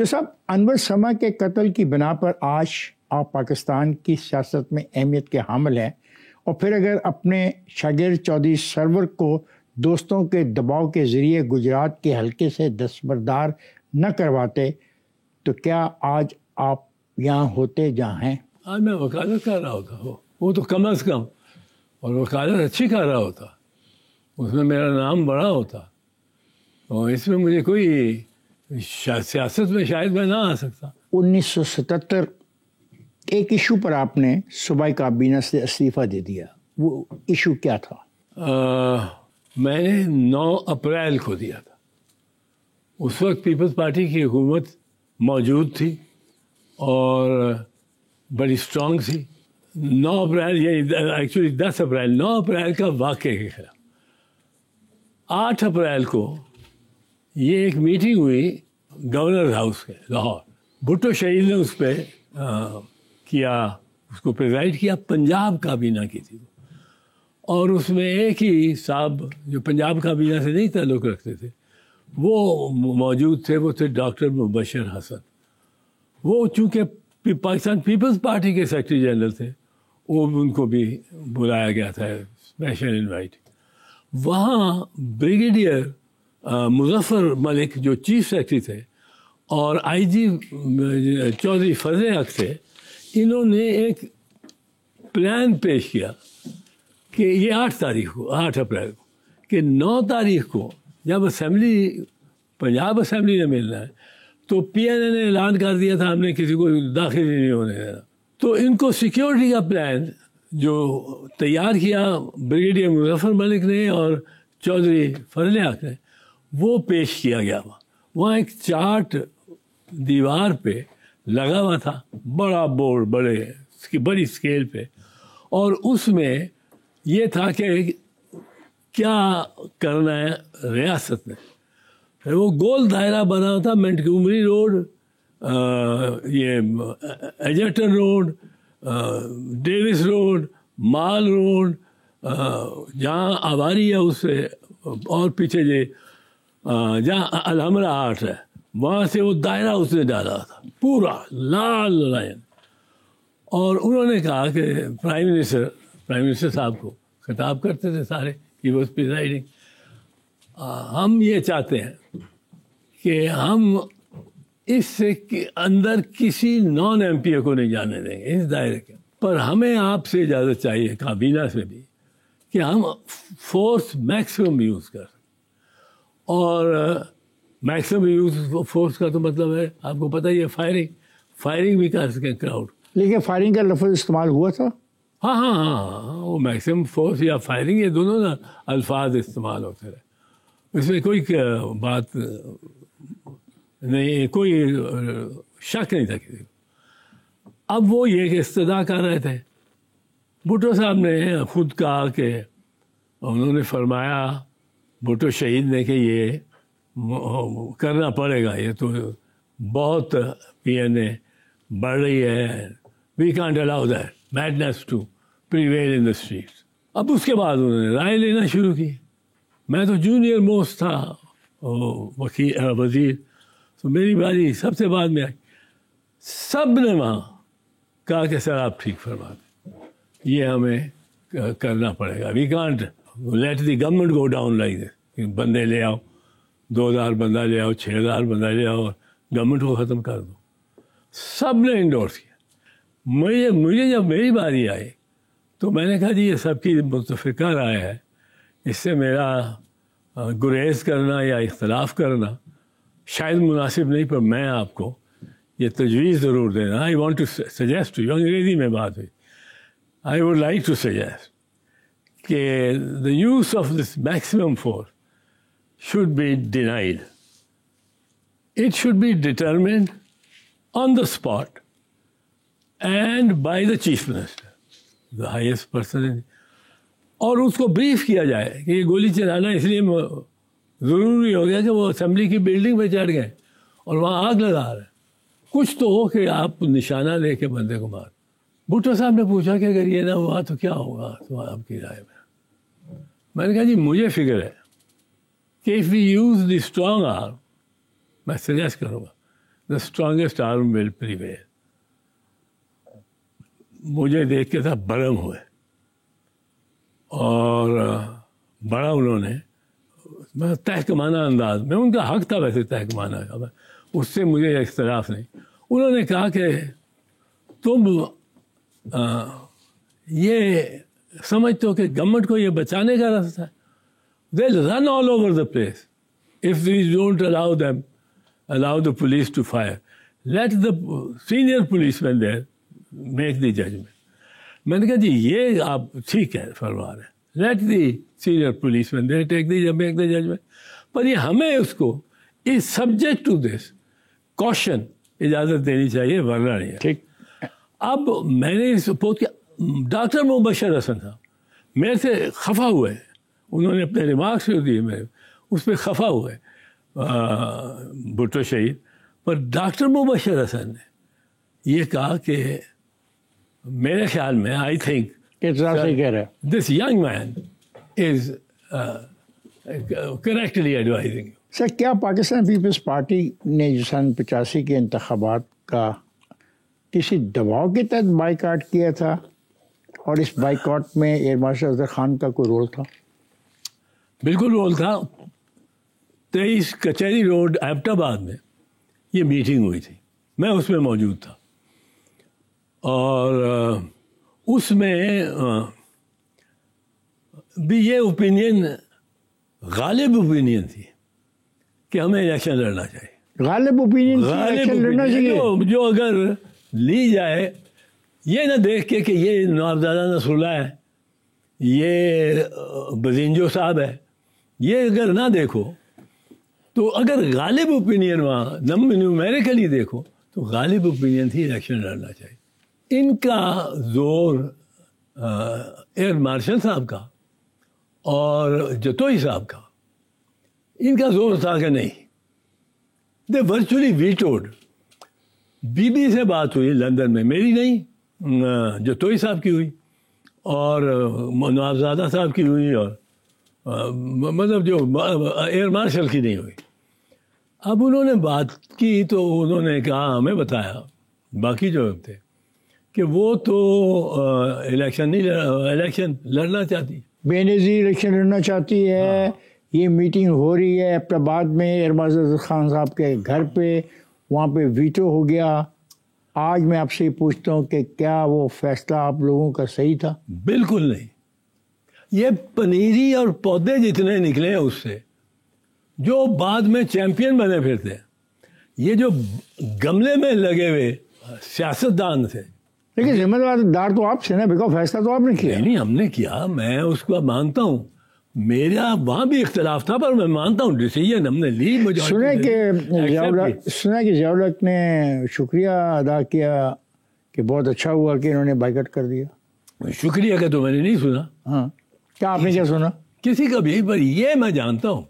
جو صاحب انور سما کے قتل کی بنا پر آج آپ پاکستان کی سیاست میں اہمیت کے حامل ہیں، اور پھر اگر اپنے شاگرد چودھری سرور کو دوستوں کے دباؤ کے ذریعے گجرات کے حلقے سے دستبردار نہ کرواتے تو کیا آج آپ یہاں ہوتے جہاں ہیں؟ آج میں وکالت کر رہا ہوتا، وہ تو کم از کم، اور وکالت اچھی کر رہا ہوتا، اس میں میرا نام بڑا ہوتا، اور اس میں مجھے کوئی سیاست میں شاید میں نہ آ سکتا۔ 1977 ایک ایشو پر آپ نے صوبائی کابینہ سے استعفیٰ دے دیا، وہ ایشو کیا تھا؟ میں نے 9 اپریل کو دیا تھا۔ اس وقت پیپلز پارٹی کی حکومت موجود تھی اور بڑی اسٹرانگ تھی۔ 9 اپریل ایکچولی 10 اپریل 9 اپریل کا واقعے کے خلاف 8 اپریل کو یہ ایک میٹنگ ہوئی گورنر ہاؤس کے لاہور۔ بھٹو شہید نے اس پہ کیا، اس کو پریزائڈ کیا، پنجاب کابینہ کی تھی، اور اس میں ایک ہی صاحب جو پنجاب کابینہ سے نہیں تعلق رکھتے تھے وہ موجود تھے، وہ تھے ڈاکٹر مبشر حسن۔ وہ چونکہ پاکستان پیپلز پارٹی کے سیکرٹری جنرل تھے، وہ ان کو بھی بلایا گیا تھا اسپیشل انوائٹ۔ وہاں بریگیڈیئر مظفر ملک جو چیف سیکرٹری تھے اور آئی جی چودھری فضل حق تھے، انہوں نے ایک پلان پیش کیا کہ یہ 8 اپریل کو کہ 9 تاریخ کو جب پنجاب اسمبلی نے ملنا ہے تو پی این اے نے اعلان کر دیا تھا ہم نے کسی کو داخل ہی نہیں ہونے دینا، تو ان کو سیکیورٹی کا پلان جو تیار کیا بریگیڈیئر مظفر ملک نے اور چودھری فضل حق نے، وہ پیش کیا گیا۔ وہاں ایک چارٹ دیوار پہ لگا ہوا تھا، بڑا بورڈ، بڑی اسکیل پہ، اور اس میں یہ تھا کہ کیا کرنا ہے ریاست نے۔ وہ گول دائرہ بنا تھا، منٹگومری روڈ، یہ ایجرٹن روڈ، ڈیوس روڈ، مال روڈ، جہاں آباری ہے اس سے، اور پیچھے جہاں الحمرہ 8 ہے وہاں سے وہ دائرہ اس نے ڈالا تھا، پورا لال لائن۔ اور انہوں نے کہا کہ پرائم منسٹر صاحب کو خطاب کرتے تھے سارے، ہی واز پریزائڈنگ، ہم یہ چاہتے ہیں کہ ہم اس سے اندر کسی نان ایم پی اے کو نہیں جانے دیں گے اس دائرے کے، پر ہمیں آپ سے اجازت چاہیے کابینہ سے بھی کہ ہم فورس میکسیمم یوز کر سکیں۔ اور میکسیمم یوز فورس کا تو مطلب ہے آپ کو پتہ ہی ہے، فائرنگ بھی کر سکیں کراؤڈ۔ لیکن فائرنگ کا لفظ استعمال ہوا تھا؟ ہاں، وہ میکسیمم فورس یا فائرنگ، یہ دونوں الفاظ استعمال ہوتے رہے، اس میں کوئی بات نہیں، کوئی شک نہیں تھا کسی کو۔ اب وہ یہ کہ استدعا کر رہے تھے، بھٹو صاحب نے خود کہا کہ انہوں نے فرمایا، بھٹو شہید نے، کہ یہ کرنا پڑے گا، یہ تو بہت پی این اے بڑھ رہی ہے، we can't allow that madness to prevail in the streets. اب اس کے بعد انہوں نے رائے لینا شروع کی۔ میں تو جونیئر موسٹ تھا وزیر، تو میری باری سب سے بعد میں آئی۔ سب نے وہاں کہا کہ سر آپ ٹھیک فرما دیں، یہ ہمیں کرنا پڑے گا، we can't let the government go down like this, بندے لے آؤ، 2000 بندہ لے آؤ، 6000 بندہ لے آؤ اور گورنمنٹ کو ختم کر دو۔ سب نے انڈورس کیا۔ مجھے جب میری باری آئی تو میں نے کہا جی یہ سب کی متفقہ رائے ہے، اس سے میرا گریز کرنا یا اختلاف کرنا شاید مناسب نہیں، پر میں آپ کو یہ تجویز ضرور دینا، I want to suggest to you, انگریزی میں بات ہوئی، I would like to suggest کہ the use of this maximum force should be denied. It should be determined on the spot and by the chief minister, the highest person in. اور اس کو brief کیا جائے کہ یہ گولی چلانا اس لیے ضروری ہو گیا کہ وہ اسمبلی کی بلڈنگ پہ چڑھ گئے اور وہاں آگ لگا رہے، کچھ تو ہو کہ آپ نشانہ لے کے بندے کو مار۔ بھٹو صاحب نے پوچھا کہ اگر یہ نہ ہوا تو کیا ہوگا تو آپ کی رائے میں نے کہا جی مجھے فکر ہے کہ if we use the strong arm، میں سجیسٹ کروں گا the strongest arm will prevail. مجھے دیکھ کے سب برہم ہوئے اور بڑا انہوں نے تحکمانہ انداز میں، ان کا حق تھا ویسے تحکمانہ کا، اس سے مجھے اختلاف نہیں. انہوں نے کہا کہ تم یہ سمجھتے ہو کہ گورنمنٹ کو یہ بچانے کا راستہ ہے. They'll run all over the place if we don't allow the police to fire. Let the senior policemen there make the judgment. میں نے کہا جی یہ آپ ٹھیک ہے فرما رہے ہیں، let the senior policemen there make the judgment. پر یہ ہمیں اس کو is subject to this caution اجازت دینی چاہیے، ورنہ نہیں ہے. ٹھیک. اب میں نے سپوز کیا ڈاکٹر مبشر حسن صاحب میرے سے خفا ہوئے، انہوں نے اپنے ریمارکس جو دیے میرے اس پہ خفا ہوئے بھٹو شہید. پر ڈاکٹر مبشر حسن نے یہ کہا کہ میرے خیال میں I think this young man is correctly advising. Sir کیا پاکستان پیپلز پارٹی نے جو سن 85 کے انتخابات کا کسی دباؤ کے تحت بائیکاٹ کیا تھا، اور اس بائیکاٹ میں ایئر مارشل افضل خان کا کوئی رول تھا؟ بالکل رول تھا. 23 کچہری روڈ ایبٹ آباد میں یہ میٹنگ ہوئی تھی، میں اس میں موجود تھا، اور اس میں بھی یہ اوپینین غالب اوپینین تھی کہ ہمیں الیکشن لڑنا چاہیے. غالب اوپینین لڑنا چاہیے جو اگر لی جائے، یہ نہ دیکھ کے کہ یہ نوابزادہ نصر اللہ ہے، یہ بزینجو صاحب ہے، یہ اگر نہ دیکھو تو اگر غالب اوپینین وہاں نیومیریکلی دیکھو تو غالب اوپینین تھی الیکشن لڑنا چاہیے. ان کا زور ایئر مارشل صاحب کا اور جتوئی صاحب کا، ان کا زور تھا کہ نہیں، دے ورچولی ویٹوڈ. بی بی سے بات ہوئی لندن میں، میری نہیں، جتوئی صاحب کی ہوئی اور نوابزادہ صاحب کی ہوئی، اور مطلب جو ایئر مارشل کی نہیں ہوئی. اب انہوں نے بات کی تو انہوں نے کہا، ہمیں بتایا باقی جو تھے کہ وہ تو الیکشن لڑنا چاہتی، بے نظیر الیکشن لڑنا چاہتی ہے. یہ میٹنگ ہو رہی ہے ایبٹ آباد میں ایئر مارشل خان صاحب کے گھر پہ، وہاں پہ ویٹو ہو گیا. آج میں آپ سے یہ پوچھتا ہوں کہ کیا وہ فیصلہ آپ لوگوں کا صحیح تھا؟ بالکل نہیں. یہ پنیری اور پودے جتنے نکلے ہیں اس سے، جو بعد میں چیمپئن بنے پھرتے، یہ جو گملے میں لگے ہوئے سیاستدان تھے. لیکن ذمہ دار تو آپ سے نا، بیکاز فیصلہ تو آپ نے کیا. نہیں ہم نے کیا، میں اس کو مانتا ہوں، میرا وہاں بھی اختلاف تھا پر میں مانتا ہوں ڈیسیژن ہم نے لی. سنا کہ ضیاء الحق نے شکریہ ادا کیا کہ بہت اچھا ہوا کہ انہوں نے بائیکاٹ کر دیا. شکریہ کا تو میں نے نہیں سنا. ہاں کیا آپ نے کیا سنا؟ کسی کا بھی. پر یہ میں جانتا ہوں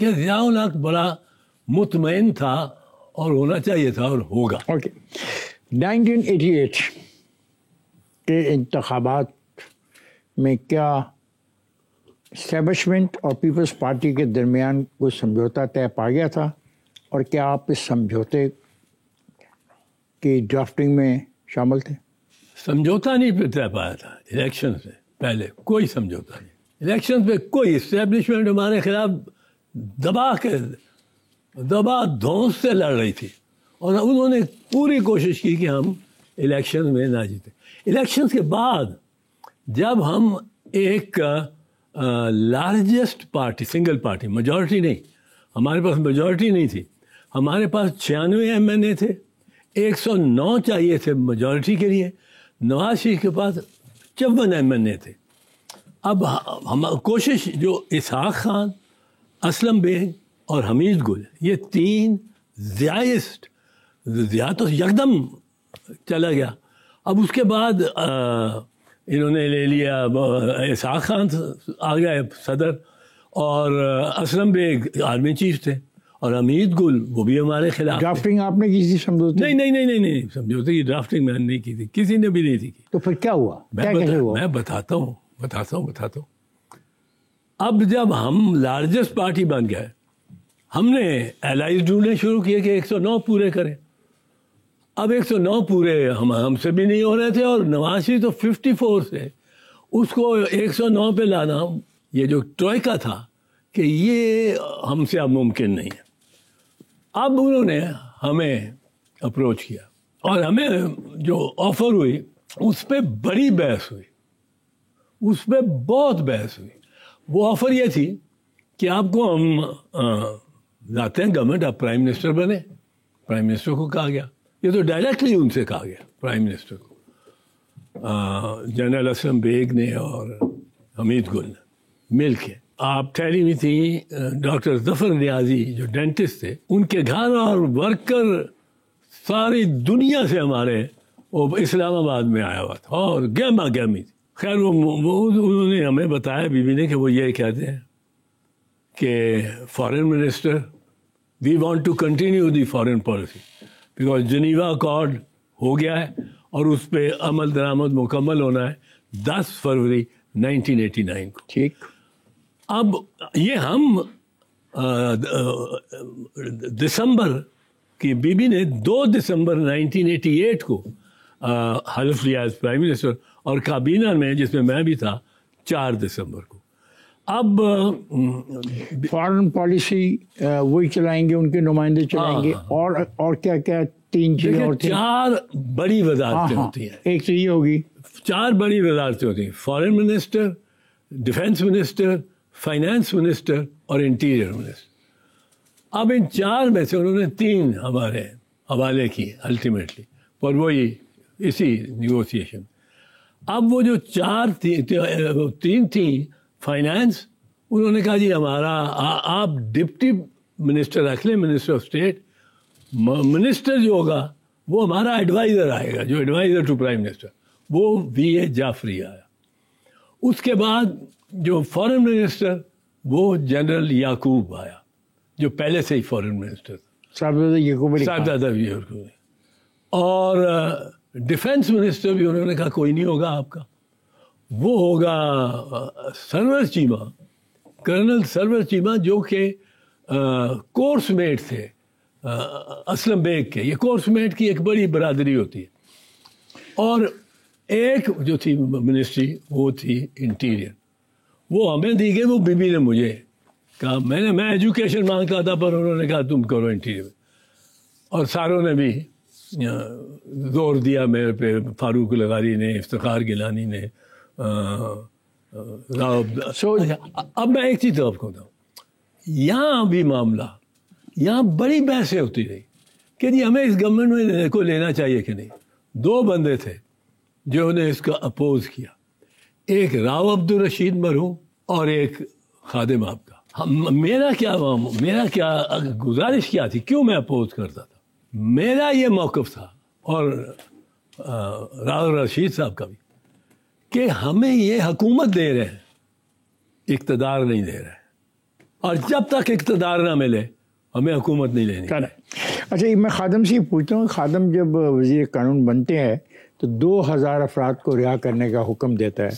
کہ ضیاء الحق بڑا مطمئن تھا اور ہونا چاہیے تھا اور ہوگا. اوکے. 1988 کے انتخابات میں کیا اسٹیبلشمنٹ اور پیپلز پارٹی کے درمیان کوئی سمجھوتا طے پا گیا تھا، اور کیا آپ اس سمجھوتے کی ڈرافٹنگ میں شامل تھے؟ سمجھوتا نہیں طے پایا تھا. الیکشن سے پہلے کوئی سمجھوتا نہیں. الیکشن پہ کوئی اسٹیبلشمنٹ ہمارے خلاف دبا دھونس سے لڑ رہی تھی، اور انہوں نے پوری کوشش کی کہ ہم الیکشن میں نہ جیتے. الیکشن کے بعد جب ہم ایک largest party, single party, majority نہیں، ہمارے پاس میجورٹی نہیں تھی، ہمارے پاس 96 MNA تھے، 109 چاہیے تھے میجورٹی کے لیے. نواز شریف کے پاس 54 MNA تھے. اب ہم کوشش جو اسحاق خان، اسلم بیگ اور حمید گل، یہ 3 ضیاء تو یکدم چلا گیا. اب اس کے بعد انہوں نے لے لیا، اسحاق خان آ گیا صدر، اور اسلم بیگ آرمی چیف تھے، اور حمید گل وہ بھی ہمارے خلاف. ڈرافٹنگ آپ نے کی تھی سمجھوتے؟ نہیں سمجھوتے کی ڈرافٹنگ میں نے نہیں کی تھی، کسی نے بھی نہیں تھی کی. تو پھر کیا ہوا؟ میں بتاتا ہوں. اب جب ہم لارجسٹ پارٹی بن گئے، ہم نے الائز ڈھونڈنے شروع کیے کہ 109 پورے کریں. اب 109 پورے ہم سے بھی نہیں ہو رہے تھے, اور نواز شریف تو 54 سے, اس کو 109 پہ لانا یہ جو ٹروئکا تھا کہ یہ ہم سے اب ممکن نہیں ہے. اب انہوں نے ہمیں اپروچ کیا اور ہمیں جو آفر ہوئی اس پہ بڑی بحث ہوئی, اس پہ بہت بحث ہوئی. وہ آفر یہ تھی کہ آپ کو ہم لاتے ہیں گورنمنٹ, آپ پرائم منسٹر بنے. پرائم منسٹر کو کہا گیا, یہ تو ڈائریکٹلی ان سے کہا گیا پرائم منسٹر کو, جنرل اسلم بیگ نے اور حمید گل نے مل کے. آپ ٹھہری ہوئی تھی ڈاکٹر ظفر نیازی جو ڈینٹسٹ تھے, ان کے گھر اور ورکر ساری دنیا سے ہمارے وہ اسلام آباد میں آیا ہوا تھا اور گہما گہمی تھی. خیر وہ انہوں نے ہمیں بتایا, بی بی نے, کہ وہ یہ کہتے ہیں کہ foreign minister we want to continue the foreign policy because Geneva accord ہو گیا ہے اور اس پہ عمل درآمد مکمل ہونا ہے 10 فروری 1989 کو. ٹھیک. اب یہ ہم دسمبر کی بی بی نے 2 دسمبر 1988 کو حلف لیا ایز پرائم منسٹر, اور کابینہ میں جس میں میں بھی تھا 4 دسمبر کو. اب فارن پالیسی وہی چلائیں گے, ان کے نمائندے چلائیں گے, اور کیا کیا 3 چیزیں اور 4 بڑی وزارتیں ہوتی ہیں. ایک تو یہ ہوگی, 4 بڑی وزارتیں ہوتی ہیں, foreign minister, defence minister, finance minister اور انٹیریئر منسٹر. اب ان 4 میں سے انہوں نے 3 ہمارے حوالے کی الٹیمیٹلی, پر وہی اسی نیگوسیشن. اب وہ جو 3 تھیں, فائنانس, انہوں نے کہا جی ہمارا آپ ڈپٹی منسٹر رکھ لیں, منسٹر آف اسٹیٹ. منسٹر جو ہوگا وہ ہمارا ایڈوائزر آئے گا, جو ایڈوائزر ٹو پرائم منسٹر, وہ وی اے جعفری آیا. اس کے بعد جو فارن منسٹر وہ جنرل یعقوب آیا, جو پہلے سے ہی فارن منسٹر تھا, صاحبزادہ یعقوب. اور ڈیفینس منسٹر بھی انہوں نے کہا کوئی نہیں ہوگا آپ کا, وہ ہوگا سرور چیمہ, کرنل سرور چیمہ, جو کہ کورس میٹ تھے اسلم بیگ کے. یہ کورس میٹ کی ایک بڑی برادری ہوتی ہے. اور ایک جو تھی منسٹری وہ تھی انٹیریئر, وہ ہمیں دی گئی. وہ بی بی نے مجھے کہا, میں ایجوکیشن مانگتا تھا, پر انہوں نے کہا تم کرو انٹیریئر. اور ساروں نے بھی زور دیا میرے پہ, فاروق لغاری نے, افتخار گیلانی نے. اب میں ایک چیز آپ کو بتاؤں, یہاں بھی معاملہ, یہاں بڑی بحثیں ہوتی رہی کہ جی ہمیں اس گورنمنٹ کو لینا چاہیے کہ نہیں. 2 بندے تھے جو نے اس کا اپوز کیا, ایک راؤ عبدالرشید مرحوم اور ایک خادم آپ کا. میرا کیا گزارش کیا تھی, کیوں میں اپوز کرتا تھا. میرا یہ موقف تھا, اور راؤ رشید صاحب کا بھی, کہ ہمیں یہ حکومت دے رہے ہیں, اقتدار نہیں دے رہے, اور جب تک اقتدار نہ ملے ہمیں حکومت نہیں لینی. اچھا, میں خادم سے پوچھتا ہوں, خادم جب وزیر قانون بنتے ہیں تو 2000 افراد کو رہا کرنے کا حکم دیتا ہے,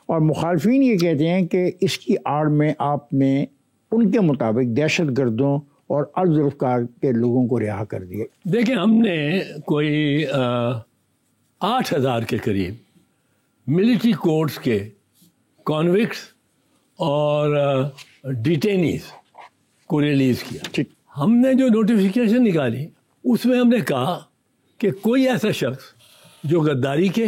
اور مخالفین یہ کہتے ہیں کہ اس کی آڑ میں آپ نے ان کے مطابق دہشت گردوں اور ارزرفکار کے لوگوں کو رہا کر دیا. دیکھیں, ہم نے کوئی 8000 کے قریب ملٹری کورٹس کے کانوکٹس اور ڈیٹینیز کو ریلیز کیا. ہم نے جو نوٹیفیکیشن نکالی اس میں ہم نے کہا کہ کوئی ایسا شخص جو غداری کے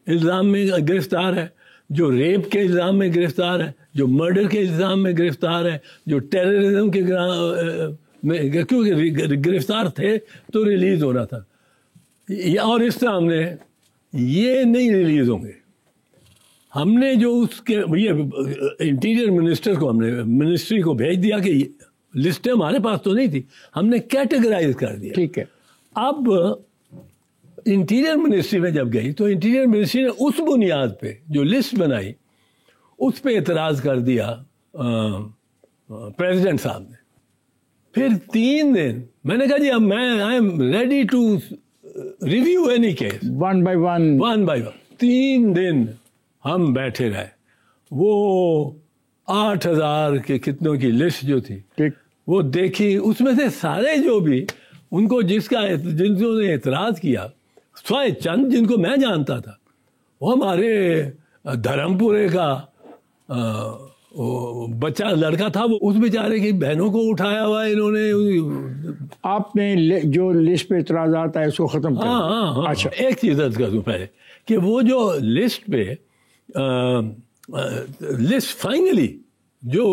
الزام میں گرفتار ہے, جو ریپ کے الزام میں گرفتار ہے, جو مرڈر کے الزام میں گرفتار ہے, جو ٹیررزم کے کیونکہ گرفتار تھے تو ریلیز ہونا تھا, اور اس طرح ہم نے یہ نہیں ریلیز ہوں گے. ہم نے جو اس کے یہ انٹیریئر منسٹر کو, ہم نے منسٹری کو بھیج دیا کہ لسٹیں ہمارے پاس تو نہیں تھی, ہم نے کیٹیگرائز کر دیا. ٹھیک ہے. اب انٹیریئر منسٹری میں جب گئی تو انٹیریئر منسٹری نے اس بنیاد پہ جو لسٹ بنائی اس پہ اعتراض کر دیا پریزیڈنٹ صاحب نے. پھر 3 دن میں نے کہا جی اب میں I am ready to review any case one by one. 3 دن ہم بیٹھے رہے. وہ 8000 کے کتنوں کی لسٹ جو تھی وہ دیکھی. اس میں سے سارے جو بھی ان کو جنہوں نے اعتراض کیا سوائے چند جن کو میں جانتا تھا, وہ ہمارے دھرم پورے کا بچہ لڑکا تھا, وہ اس بیچارے کی بہنوں کو اٹھایا ہوا انہوں نے. آپ نے جو لسٹ پہ اعتراضات آئے اس کو ختم کر. ہاں. اچھا, ایک چیز عرض کر دوں پہلے کہ وہ جو لسٹ پہ لسٹ فائنلی جو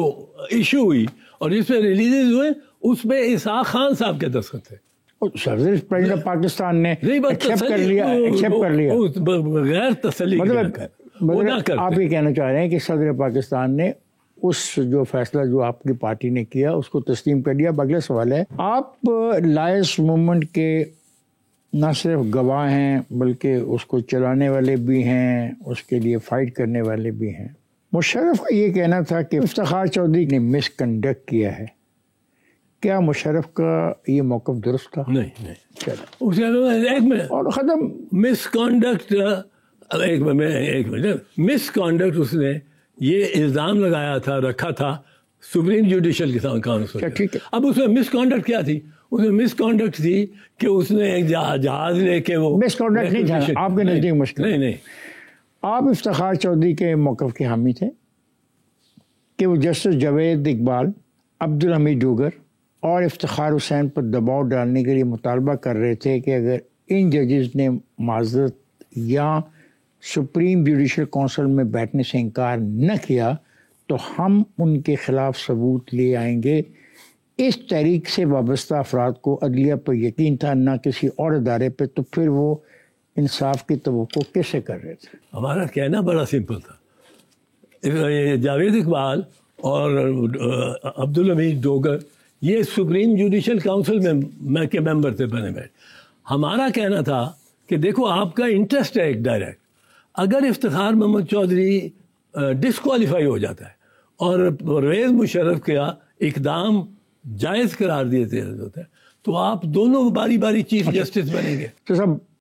ایشو ہوئی اور جس پہ ریلیز ہوئے, اس پہ اسحاق خان صاحب کے دستخط تھے. پریزیڈنٹ پاکستان نے ایکسپٹ کر لیا غیر تسلی. مطلب آپ یہ کہنا چاہ رہے ہیں کہ صدر پاکستان نے اس جو فیصلہ جو آپ کی پارٹی نے کیا اس کو تسلیم کر دیا. اگلا سوال ہے, آپ لائس موومنٹ کے نہ صرف گواہ ہیں بلکہ اس کو چلانے والے بھی ہیں, اس کے لیے فائٹ کرنے والے بھی ہیں. مشرف کا یہ کہنا تھا کہ افتخار چودھری نے مس کنڈکٹ کیا ہے. کیا مشرف کا یہ موقف درست تھا؟ نہیں. ایک منٹ اور ختم. مس کانڈکٹ, ایک منٹ, مس کانڈکٹ اس نے یہ الزام لگایا تھا, رکھا تھا سپریم جوڈیشل کاؤنسل. ٹھیک ہے. اب اس میں مس کانڈکٹ کیا تھی؟ اس میں مس کانڈکٹ تھی کہ اس نے ایک جہاز لے کے وہ مس کانڈکٹ نہیں تھا آپ کے نزدیک. مشکل نہیں. آپ افتخار چودھری کے موقف کے حامی تھے کہ وہ جسٹس جاوید اقبال, عبدالحمید ڈوگر اور افتخار حسین پر دباؤ ڈالنے کے لیے مطالبہ کر رہے تھے کہ اگر ان ججز نے معذرت یا سپریم جوڈیشل کونسل میں بیٹھنے سے انکار نہ کیا تو ہم ان کے خلاف ثبوت لے آئیں گے. اس تحریک سے وابستہ افراد کو عدلیہ پر یقین تھا, نہ کسی اور ادارے پہ. تو پھر وہ انصاف کی توقع کیسے کر رہے تھے؟ ہمارا کہنا بڑا سمپل تھا. جاوید اقبال اور عبدالحمید ڈوگر یہ سپریم جوڈیشل کاؤنسل میں کے ممبر تھے بنے بیٹھے. ہمارا کہنا تھا کہ دیکھو آپ کا انٹرسٹ ہے ایک ڈائریکٹ, اگر افتخار محمد چودھری ڈسکوالیفائی ہو جاتا ہے اور پرویز مشرف کا اقدام جائز قرار دیتے ہوتے ہیں تو آپ دونوں باری باری چیف جسٹس بنیں گے. تو سب